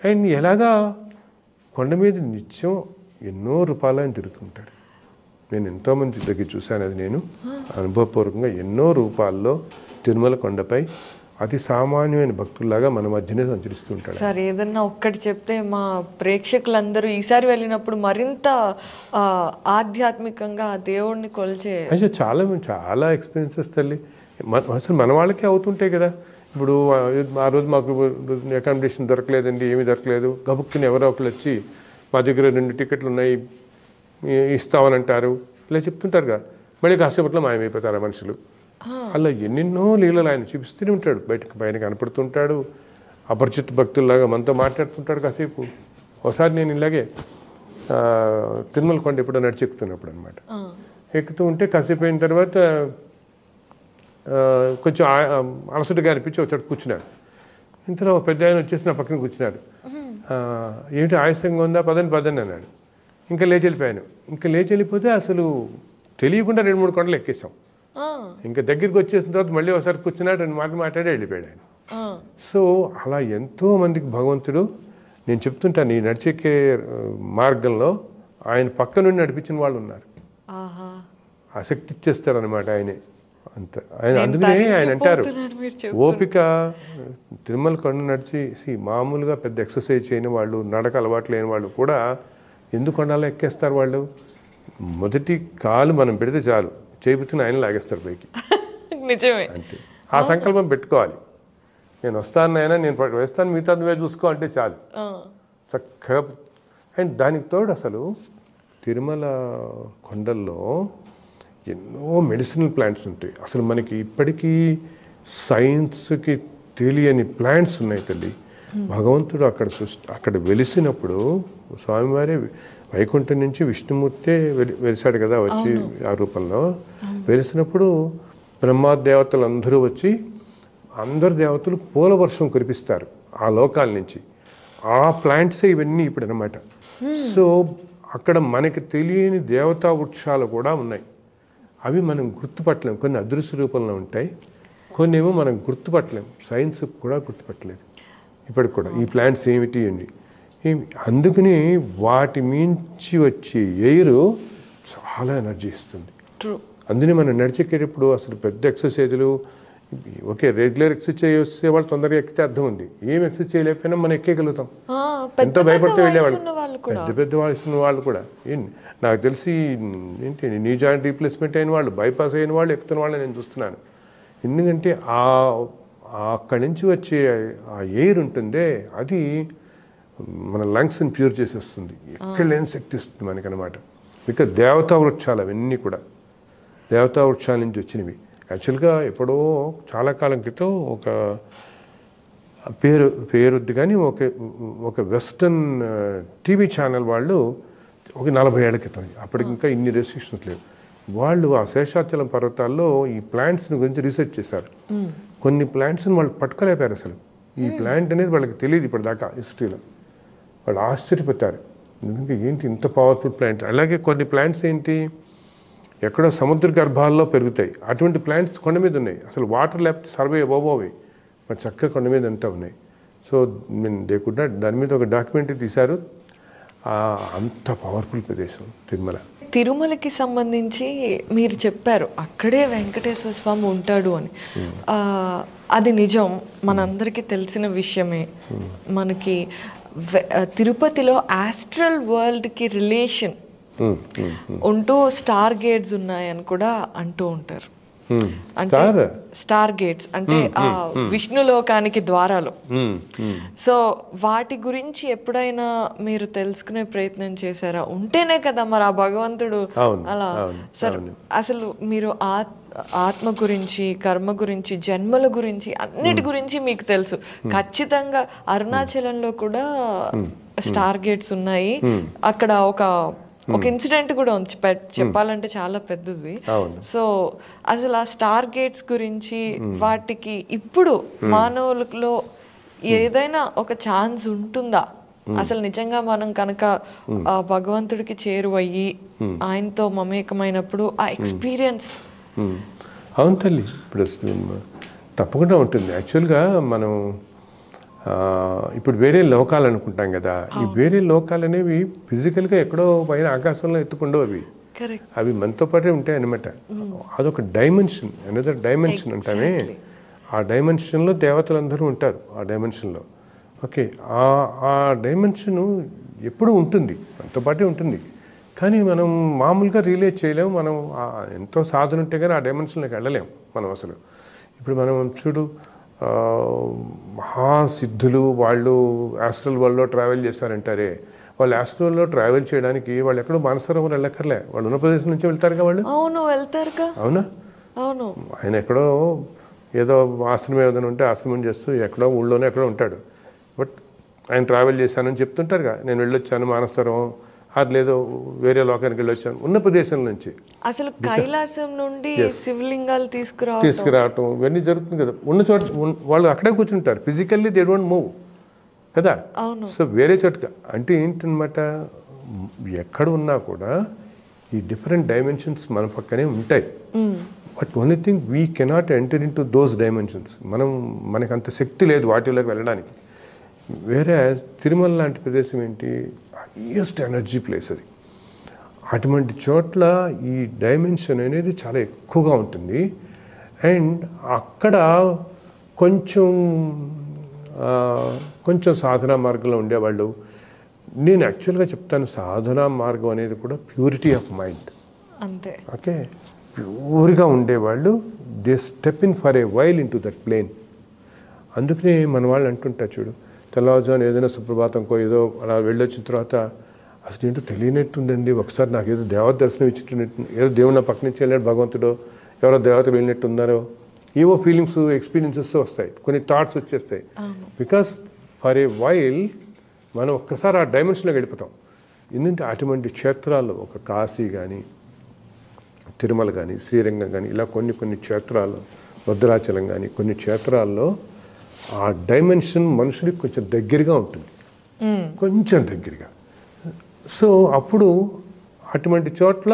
And ఎలాగా కొండ మీద నిత్యం ఎన్నో రూపాయలని తిరుగుతుంటారు. నేను ఎంతోమంది దగ్గర చూశాను, అది నేను అనుభవపూర్వకంగా ఎన్నో రూపాల్లో తిరుమల కొండపై అతి సామాన్యమైన భక్తుల్లాగా మన మధ్యనే సంచరిస్తుంటాడు. సార్ ఏదన్నా ఒక్కటి చెప్తే మా ప్రేక్షకులందరూ ఈసారి వెళ్ళినప్పుడు మరింత ఆధ్యాత్మికంగా ఆ దేవుడిని కొలిచే అయితే చాలా చాలా ఎక్స్పీరియన్సెస్ తల్లి అసలు మన వాళ్ళకే అవుతుంటాయి కదా. ఇప్పుడు ఆ రోజు మాకు అకామిడేషన్ దొరకలేదండి, ఏమీ దొరకలేదు, గబుక్కుని ఎవరో ఒకరు వచ్చి మా దగ్గర 2 టికెట్లు ఉన్నాయి ఇస్తామని అంటారు, ఇలా చెప్తుంటారు కదా. మళ్ళీ కాసేపట్లో మాయమైపోతారు ఆ మనుషులు. అలా ఎన్నెన్నో లీలలు ఆయన చూపిస్తూనే ఉంటాడు. పైన కనపడుతుంటాడు, అపరిచిత భక్తుల్లాగా మనతో మాట్లాడుతుంటాడు కాసేపు. ఒకసారి నేను ఇలాగే తిరుమల కొండ ఎప్పుడో నడిచి ఎక్కుతున్నప్పుడు అనమాట, ఎక్కుతూ ఉంటే కాసేపు అయిన తర్వాత కొంచెం అలసటగా అనిపించి వచ్చాడు, కూర్చున్నాడు. ఇంతలో ఒక పెద్ద ఆయన వచ్చేసి నా పక్కన కూర్చున్నాడు. ఏంటి ఆయాసంగా ఉందా, పదండి అన్నాడు. ఇంకా లేచి వెళ్ళిపోయాను. ఇంకా లేచి వెళ్ళిపోతే అసలు తెలియకుండా 2-3 కొండలు ఎక్కేసాం. ఇంకా దగ్గరికి వచ్చేసిన తర్వాత మళ్ళీ ఒకసారి కూర్చున్నాడు, 2 మాటలు మాట్లాడి వెళ్ళిపోయాడు ఆయన. సో అలా ఎంతో మందికి భగవంతుడు, నేను చెప్తుంటాను, ఈ నడిచెక్కే మార్గంలో ఆయన పక్క నుండి నడిపించిన వాళ్ళు ఉన్నారు. ఆసక్తి ఇచ్చేస్తారు అనమాట ఆయనే అంత. ఆయన అందుకనే ఆయన అంటారు, ఓపిక తిరుమల కొండ నడిచి మామూలుగా పెద్ద ఎక్సర్సైజ్ చేయని వాళ్ళు, నడక అలవాటు లేని వాళ్ళు కూడా ఎందుకు కొండలా ఎక్కేస్తారు. వాళ్ళు మొదటి కాలు మనం పెడితే చాలు, చేపుతున్న ఆయన లాగేస్తారు పైకి. నిజమే. అంతే. ఆ సంకల్పం పెట్టుకోవాలి, నేను వస్తాను అయినా నేను వేస్తాను, మిగతా నువ్వే చూసుకో అంటే చాలు చక్కగా. అండ్ దానికి తోడు అసలు తిరుమల కొండల్లో ఎన్నో మెడిసినల్ ప్లాంట్స్ ఉంటాయి. అసలు మనకి ఇప్పటికీ సైన్స్కి తెలియని ప్లాంట్స్ ఉన్నాయి తల్లి. భగవంతుడు అక్కడ వెలిసినప్పుడు స్వామివారి వైకుంఠం నుంచి విష్ణుమూర్తే వెలిసాడు కదా, వచ్చి ఆ రూపంలో వెలిసినప్పుడు బ్రహ్మాదేవతలు అందరూ వచ్చి అందరు దేవతలు పూల వర్షం కురిపిస్తారు ఆ లోకాల నుంచి. ఆ ప్లాంట్సే ఇవన్నీ ఇప్పుడు అనమాట. సో అక్కడ మనకి తెలియని దేవతా వృక్షాలు కూడా ఉన్నాయి. అవి మనం గుర్తుపట్టలేము. కొన్ని అదృశ్య రూపంలో ఉంటాయి, కొన్ని ఏమో మనం గుర్తుపట్టలేము. సైన్స్ కూడా గుర్తుపట్టలేదు ఇప్పటికి కూడా ఈ ప్లాంట్స్ ఏమిటి అండి. అందుకని వాటి మించి వచ్చే ఎయిర్ చాలా ఎనర్జీ ఇస్తుంది. అందుకని మనం నడిచెక్కేటప్పుడు అసలు పెద్ద ఎక్సర్సైజులు, ఓకే రెగ్యులర్ ఎక్సర్సైజ్ చేసే వాళ్ళు తొందరగా ఎక్కితే అర్థం ఉంది. ఏం ఎక్సర్సైజ్ చేయలేకపోయినా మనం ఎక్కేయగలుగుతాం. ఎంతో భయపడితే వెళ్ళేవాళ్ళు, పెద్ద వయసున్న వాళ్ళు కూడా. నాకు తెలిసి ఏంటి నీ జాయింట్ రీప్లేస్మెంట్ అయిన వాళ్ళు, బైపాస్ అయిన వాళ్ళు ఎక్కుతున్న వాళ్ళని నేను చూస్తున్నాను. ఎందుకంటే అక్కడి నుంచి వచ్చే ఆ ఎయిర్ ఉంటుందే, అది మన లంగ్స్ని ప్యూర్ చేసేస్తుంది. ఎక్కడ లేని శక్తి ఇస్తుంది మనకనమాట. ఇక దేవతా వృక్షాలు అవన్నీ కూడా దేవతా వృక్షాల నుంచి వచ్చినవి. యాక్చువల్గా ఎప్పుడో చాలా కాలం క్రితం ఒక పేరుద్ది కానీ ఒక వెస్టర్న్ టీవీ ఛానల్ వాళ్ళు ఒక 40 ఏళ్ల క్రితం, అప్పటికి ఇంకా ఇన్ని రెస్ట్రిక్షన్స్ లేవు, వాళ్ళు ఆ శేషాచలం పర్వతాల్లో ఈ ప్లాంట్స్ని గురించి రీసెర్చ్ చేశారు. కొన్ని ప్లాంట్స్ని వాళ్ళు పట్టుకోలేపారు. అసలు ఈ ప్లాంట్ అనేది వాళ్ళకి తెలియదు ఇప్పటిదాకా హిస్టరీలో. వాళ్ళు ఆశ్చర్యపోతారు, ఎందుకంటే ఏంటి ఇంత పవర్ఫుల్ ప్లాంట్. అలాగే కొన్ని ప్లాంట్స్ ఏంటి ఎక్కడో సముద్ర గర్భాల్లో పెరుగుతాయి, అటువంటి ప్లాంట్స్ కొండ మీద ఉన్నాయి. అసలు వాటర్ లేకపోతే సర్వే అవ్వబోవి, బట్ చక్కగా కొండ మీద అంతా ఉన్నాయి. సో దే కుడ్ నాట్, దాని మీద ఒక డాక్యుమెంటరీ తీశారు. అంత పవర్ఫుల్ ప్రదేశం తిరుమల. తిరుమలకి సంబంధించి మీరు చెప్పారు అక్కడే వెంకటేశ్వర స్వామి ఉంటాడు అని. అది నిజం, మనందరికీ తెలిసిన విషయమే. మనకి తిరుపతిలో ఆస్ట్రల్ వరల్డ్కి రిలేషన్ ఉంటూ స్టార్ గేట్స్ ఉన్నాయని కూడా అంటూ ఉంటారు. అంటే స్టార్ గేట్స్ అంటే ఆ విష్ణులోకానికి ద్వారాలు. సో వాటి గురించి ఎప్పుడైనా మీరు తెలుసుకునే ప్రయత్నం చేశారా? ఉంటేనే కదా మరి ఆ భగవంతుడు అలా. సరే, అసలు మీరు ఆత్మ గురించి, కర్మ గురించి, జన్మల గురించి, అన్నిటి గురించి మీకు తెలుసు. ఖచ్చితంగా అరుణాచలంలో కూడా స్టార్ గేట్స్ ఉన్నాయి. అక్కడ ఒక ఇన్సిడెంట్ కూడా ఉంది, చెప్పాలంటే చాలా పెద్దది. సో అసలు ఆ స్టార్ గేట్స్ గురించి, వాటికి ఇప్పుడు మానవులలో ఏదైనా ఒక ఛాన్స్ ఉంటుందా? అసలు నిజంగా మనం కనుక భగవంతుడికి చేరువయ్యి ఆయనతో మమేకమైనప్పుడు ఆ ఎక్స్పీరియన్స్. అవును తల్లి, ఇప్పుడు తప్పకుండా ఉంటుంది. యాక్చువల్గా మనం ఇప్పుడు వేరే లోకాలు అనుకుంటాం కదా, ఈ వేరే లోకాలు అనేవి ఫిజికల్గా ఎక్కడో పైన ఆకాశంలో ఎత్తుకుండవు అవి, కరెక్ట్. అవి మనతో పాటే ఉంటాయి అన్నమాట. అదొక డైమెన్షన్, అనదర్ డైమెన్షన్ అంటామే. ఆ డైమెన్షన్లో దేవతలందరూ ఉంటారు ఆ డైమెన్షన్లో. ఓకే, ఆ డైమెన్షను ఎప్పుడూ ఉంటుంది, మనతో పాటే ఉంటుంది. కానీ మనం మామూలుగా రిలేట్ చేయలేము. మనం ఎంతో సాధన ఉంటే కానీ ఆ డైమెన్షన్లోకి వెళ్ళలేము మనం అసలు. ఇప్పుడు మనం చూడు, మహాసిద్ధులు వాళ్ళు ఆస్ట్రల్ వరల్డ్లో ట్రావెల్ చేశారంటారే, వాళ్ళు ఆస్ట్రల్లో ట్రావెల్ చేయడానికి వాళ్ళు ఎక్కడో మానసరోవరం వెళ్ళక్కర్లే, వాళ్ళు ఉన్న ప్రదేశం నుంచి వెళ్తారుగా వాళ్ళు. అవును, వెళ్తారుగా. అవునా? అవును. ఆయన ఎక్కడో ఏదో ఆశ్రమం ఏదైనా ఉంటే ఆశ్రమం చేస్తూ ఎక్కడో ఊళ్ళోనే ఎక్కడో ఉంటాడు. బట్ ఆయన ట్రావెల్ చేశానని చెప్తుంటారుగా, నేను వెళ్ళొచ్చాను మానసరోవరం, అది లేదో వేరే లోకానికి వెళ్ళొచ్చాను ఉన్న ప్రదేశం నుంచి. అసలు కైలాసం నుండి శివలింగాలు తీసుకురావటం ఇవన్నీ జరుగుతుంది కదా. ఉన్న చోట వాళ్ళు అక్కడే కూర్చుంటారు, ఫిజికల్లీ దే డోంట్ మూవ్ కదా. సో వేరే చోటుగా అంటే ఏంటనమాట, ఎక్కడ ఉన్నా కూడా ఈ డిఫరెంట్ డైమెన్షన్స్ మన పక్కనే ఉంటాయి. But only thing we cannot enter in to those dimensions. మనకు అంత శక్తి లేదు వాటిలోకి వెళ్ళడానికి. వేరే తిరుమల లాంటి ప్రదేశం ఏంటి, హైయెస్ట్ ఎనర్జీ ప్లేస్ అది. అటువంటి చోట్ల ఈ డైమెన్షన్ అనేది చాలా ఎక్కువగా ఉంటుంది. అండ్ అక్కడ కొంచెం సాధనా మార్గంలో ఉండేవాళ్ళు, నేను యాక్చువల్గా చెప్తాను, సాధనా మార్గం అనేది కూడా ప్యూరిటీ ఆఫ్ మైండ్ అంతే. ఓకే, ప్యూర్గా ఉండేవాళ్ళు they step in for a while in to that plane. అందుకనే మన వాళ్ళు అంటుంటారు చూడు, తెల్లవారుజామున ఏదైనా సుప్రభాతంకో ఏదో అలా వెళ్ళొచ్చిన తర్వాత అసలు ఏంటో తెలియనట్టుందండి, ఒకసారి నాకు ఏదో దేవత దర్శనం ఇచ్చినట్టు, ఏదో దేవుడు నా పక్క నుంచి వెళ్ళాడు భగవంతుడు, ఎవరో దేవత వెళ్ళినట్టు ఉన్నారో, ఏవో ఫీలింగ్స్ ఎక్స్పీరియన్సెస్ వస్తాయి, కొన్ని థాట్స్ వచ్చేస్తాయి. బికాస్ ఫర్ ఏ వైల్ మనం ఒక్కసారి ఆ డైమెన్షన్లోకి వెళ్ళిపోతాం. ఎందుకంటే అటువంటి క్షేత్రాల్లో ఒక కాశీ కానీ, తిరుమల కానీ, శ్రీరంగం కానీ, ఇలా కొన్ని క్షేత్రాలు, భద్రాచలం కానీ, కొన్ని క్షేత్రాల్లో ఆ డైమెన్షన్ మనుషుడికి కొంచెం దగ్గరగా ఉంటుంది, కొంచెం దగ్గరగా. సో అప్పుడు అటువంటి చోట్ల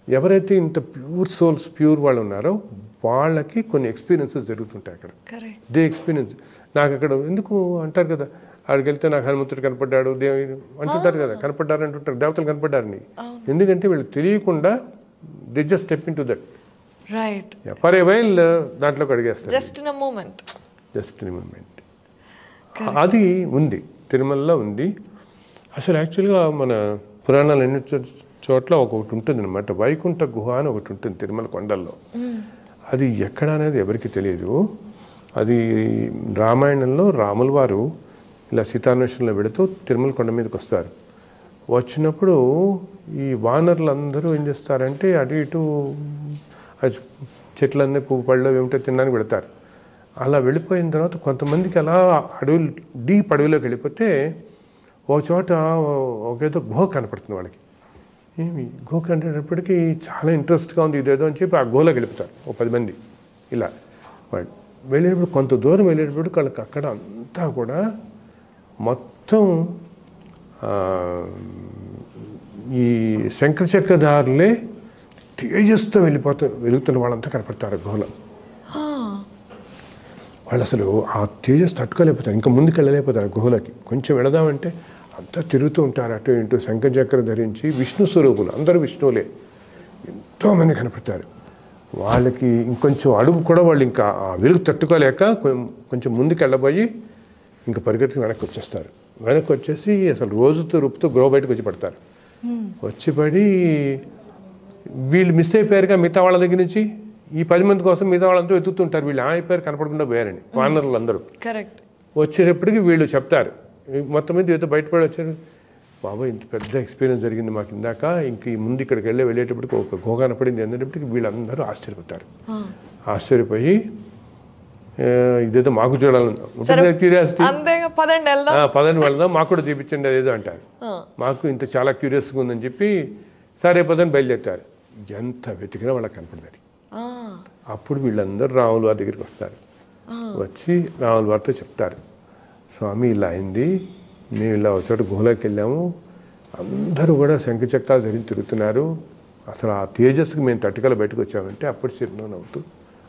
ఎవరైతే ఇంత ప్యూర్ సోల్స్, ప్యూర్ వాళ్ళు ఉన్నారో వాళ్ళకి కొన్ని ఎక్స్పీరియన్సెస్ జరుగుతుంటాయి అక్కడ. They experience. నాకు అక్కడ ఎందుకు అంటారు కదా, అక్కడికి వెళ్తే నాకు హనుమంతుడు కనపడ్డాడు దేవుడు అంటుంటారు కదా, కనపడ్డారు అంటుంటారు, దేవతలు కనపడ్డారని. ఎందుకంటే వీళ్ళు తెలియకుండా they just step in to that right for a while, దాంట్లోకి అడిగేస్తారు. Just in moment. అది ఉంది, తిరుమలలో ఉంది. అసలు యాక్చువల్గా మన పురాణాలు ఎన్ని చోట్ల ఒకటి ఉంటుంది అనమాట, వైకుంఠ గుహ అని ఒకటి ఉంటుంది తిరుమల కొండల్లో. అది ఎక్కడ అనేది ఎవరికి తెలియదు. అది రామాయణంలో రాముల వారు ఇలా సీతాన్వేషణలో వెళుతూ తిరుమల కొండ మీదకి వస్తారు. వచ్చినప్పుడు ఈ వానరులు అందరూ ఏం చేస్తారంటే అటు ఇటు చెట్లన్నీ పువ్వు పళ్ళు ఏమిటో తినడానికి పెడతారు. అలా వెళ్ళిపోయిన తర్వాత కొంతమందికి అలా డీప్ అడవిలోకి వెళ్ళిపోతే ఒక చోట ఒకేదో గుహ కనపడుతుంది వాళ్ళకి. ఏమి గుహ కనేటప్పటికీ చాలా ఇంట్రెస్ట్గా ఉంది ఇదేదో అని చెప్పి ఆ గుహలోకి వెళ్ళిపోతారు ఓ 10 మంది. ఇలా వాళ్ళు వెళ్ళేటప్పుడు కొంత దూరం వెళ్ళేటప్పుడు వాళ్ళకి అక్కడ అంతా కూడా మొత్తం ఈ శంఖచక్రధారులే తేజస్తో వెలుగుతున్న వాళ్ళంతా కనపడతారు గుహలో. వాళ్ళు అసలు ఆ తేజస్ తట్టుకోలేకపోతారు, ఇంకా ముందుకు వెళ్ళలేకపోతారు గుహలోకి. కొంచెం వెళదామంటే అంతా తిరుగుతూ ఉంటారు అటు ఇటు, శంఖచక్రం ధరించి విష్ణు స్వరూపులు, అందరూ విష్ణువులే, ఎంతోమంది కనపడతారు. వాళ్ళకి ఇంకొంచెం అడుగు కూడా వాళ్ళు ఇంకా ఆ వెలుగు తట్టుకోలేక కొంచెం ముందుకు వెళ్ళబోయి ఇంకా పరిగెత్తి వెనక్కి వచ్చేస్తారు. వెనక్కి వచ్చేసి అసలు రోజుతో రూపుతూ గృహ బయటకు వచ్చి పడతారు. వచ్చి పడి వీళ్ళు మిస్ అయిపోయారుగా మిగతా వాళ్ళ దగ్గర నుంచి. ఈ 10 మంది కోసం మిగతా వాళ్ళంతా వెతుకుతుంటారు, వీళ్ళు అయిపోయారు కనపడకుండా పోయారని వానరులు అందరూ. వచ్చేటప్పటికి వీళ్ళు చెప్తారు, మొత్తం మీద ఏదో బయటపడి వచ్చారు, బాబా ఇంత పెద్ద ఎక్స్పీరియన్స్ జరిగింది మాకు ఇందాక, ఇంక ఈ ముందు ఇక్కడికి వెళ్ళేటప్పటికి ఒక గుహ కనపడింది అనేటప్పటికి వీళ్ళందరూ ఆశ్చర్యపోతారు. ఆశ్చర్యపోయి ఇదేదో మాకు చూడాలని క్యూరియాసిటీ, పదండి వెళ్దాం, మాకు కూడా చూపించండి అదేదో అంటారు. మాకు ఇంత చాలా క్యూరియస్గా ఉందని చెప్పి సరే పదని బయలుదేరుతారు. ఎంత వెతికినా వాళ్ళకి కనపడదు. అప్పుడు వీళ్ళందరూ రాముల వారి దగ్గరికి వస్తారు. వచ్చి రాముల వారితో చెప్తారు, స్వామి ఇలా అయింది, మేము ఇలా ఒక చోట గుహలోకి వెళ్ళాము, అందరూ కూడా శంఖచక్రాలు ధరించి తిరుగుతున్నారు, అసలు ఆ తేజస్సుకి మేము తట్టుకల బయటకు వచ్చామంటే అప్పుడు చిరునవ్వు నవ్వుతూ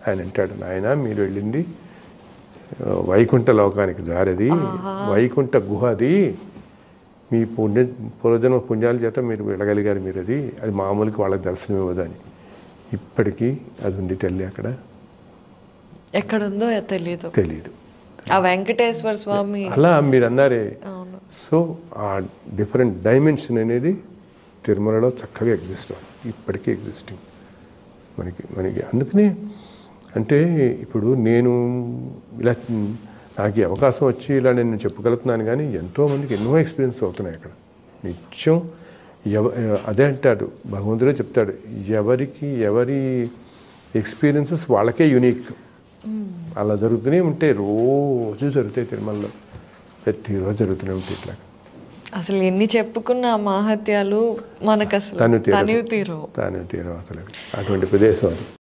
ఆయన అంటాడు, నాయన మీరు వెళ్ళింది వైకుంఠ లోకానికి దారిది, వైకుంఠ గుహ అది, మీ పూర్వజన్మ పుణ్యాల చేత మీరు వెళ్ళగలిగారు, మీరు అది మామూలుగా వాళ్ళకి దర్శనం ఇవ్వదని. ఇప్పటికీ అది ఉంది తల్లి అక్కడ. ఎక్కడుందో తెలియదు. ఆ వెంకటేశ్వర స్వామి అలా మీరు అన్నారే. అవును. సో ఆ డిఫరెంట్ డైమెన్షన్ అనేది తిరుమలలో చక్కగా ఎగ్జిస్ట్ అవుతుంది, ఇప్పటికీ ఎగ్జిస్టింగ్ మనకి. అందుకనే అంటే ఇప్పుడు నేను ఇలా నాకు ఈ అవకాశం వచ్చి ఇలా నేను చెప్పగలుగుతున్నాను, కానీ ఎంతోమందికి ఎన్నో ఎక్స్పీరియన్స్ అవుతున్నాయి అక్కడ నిత్యం. అదే అంటాడు భగవంతుడే చెప్తాడు, ఎవరి ఎక్స్పీరియన్సెస్ వాళ్ళకే యూనిక్. అలా జరుగుతూనే ఉంటాయి, రోజు జరుగుతాయి తిరుమలలో, ప్రతిరోజు జరుగుతూనే ఉంటాయి ఇట్లా. అసలు ఎన్ని చెప్పుకున్న మాహత్యాలు మనకు అసలు తనివి తీరవు అసలు అటువంటి ప్రదేశం అది.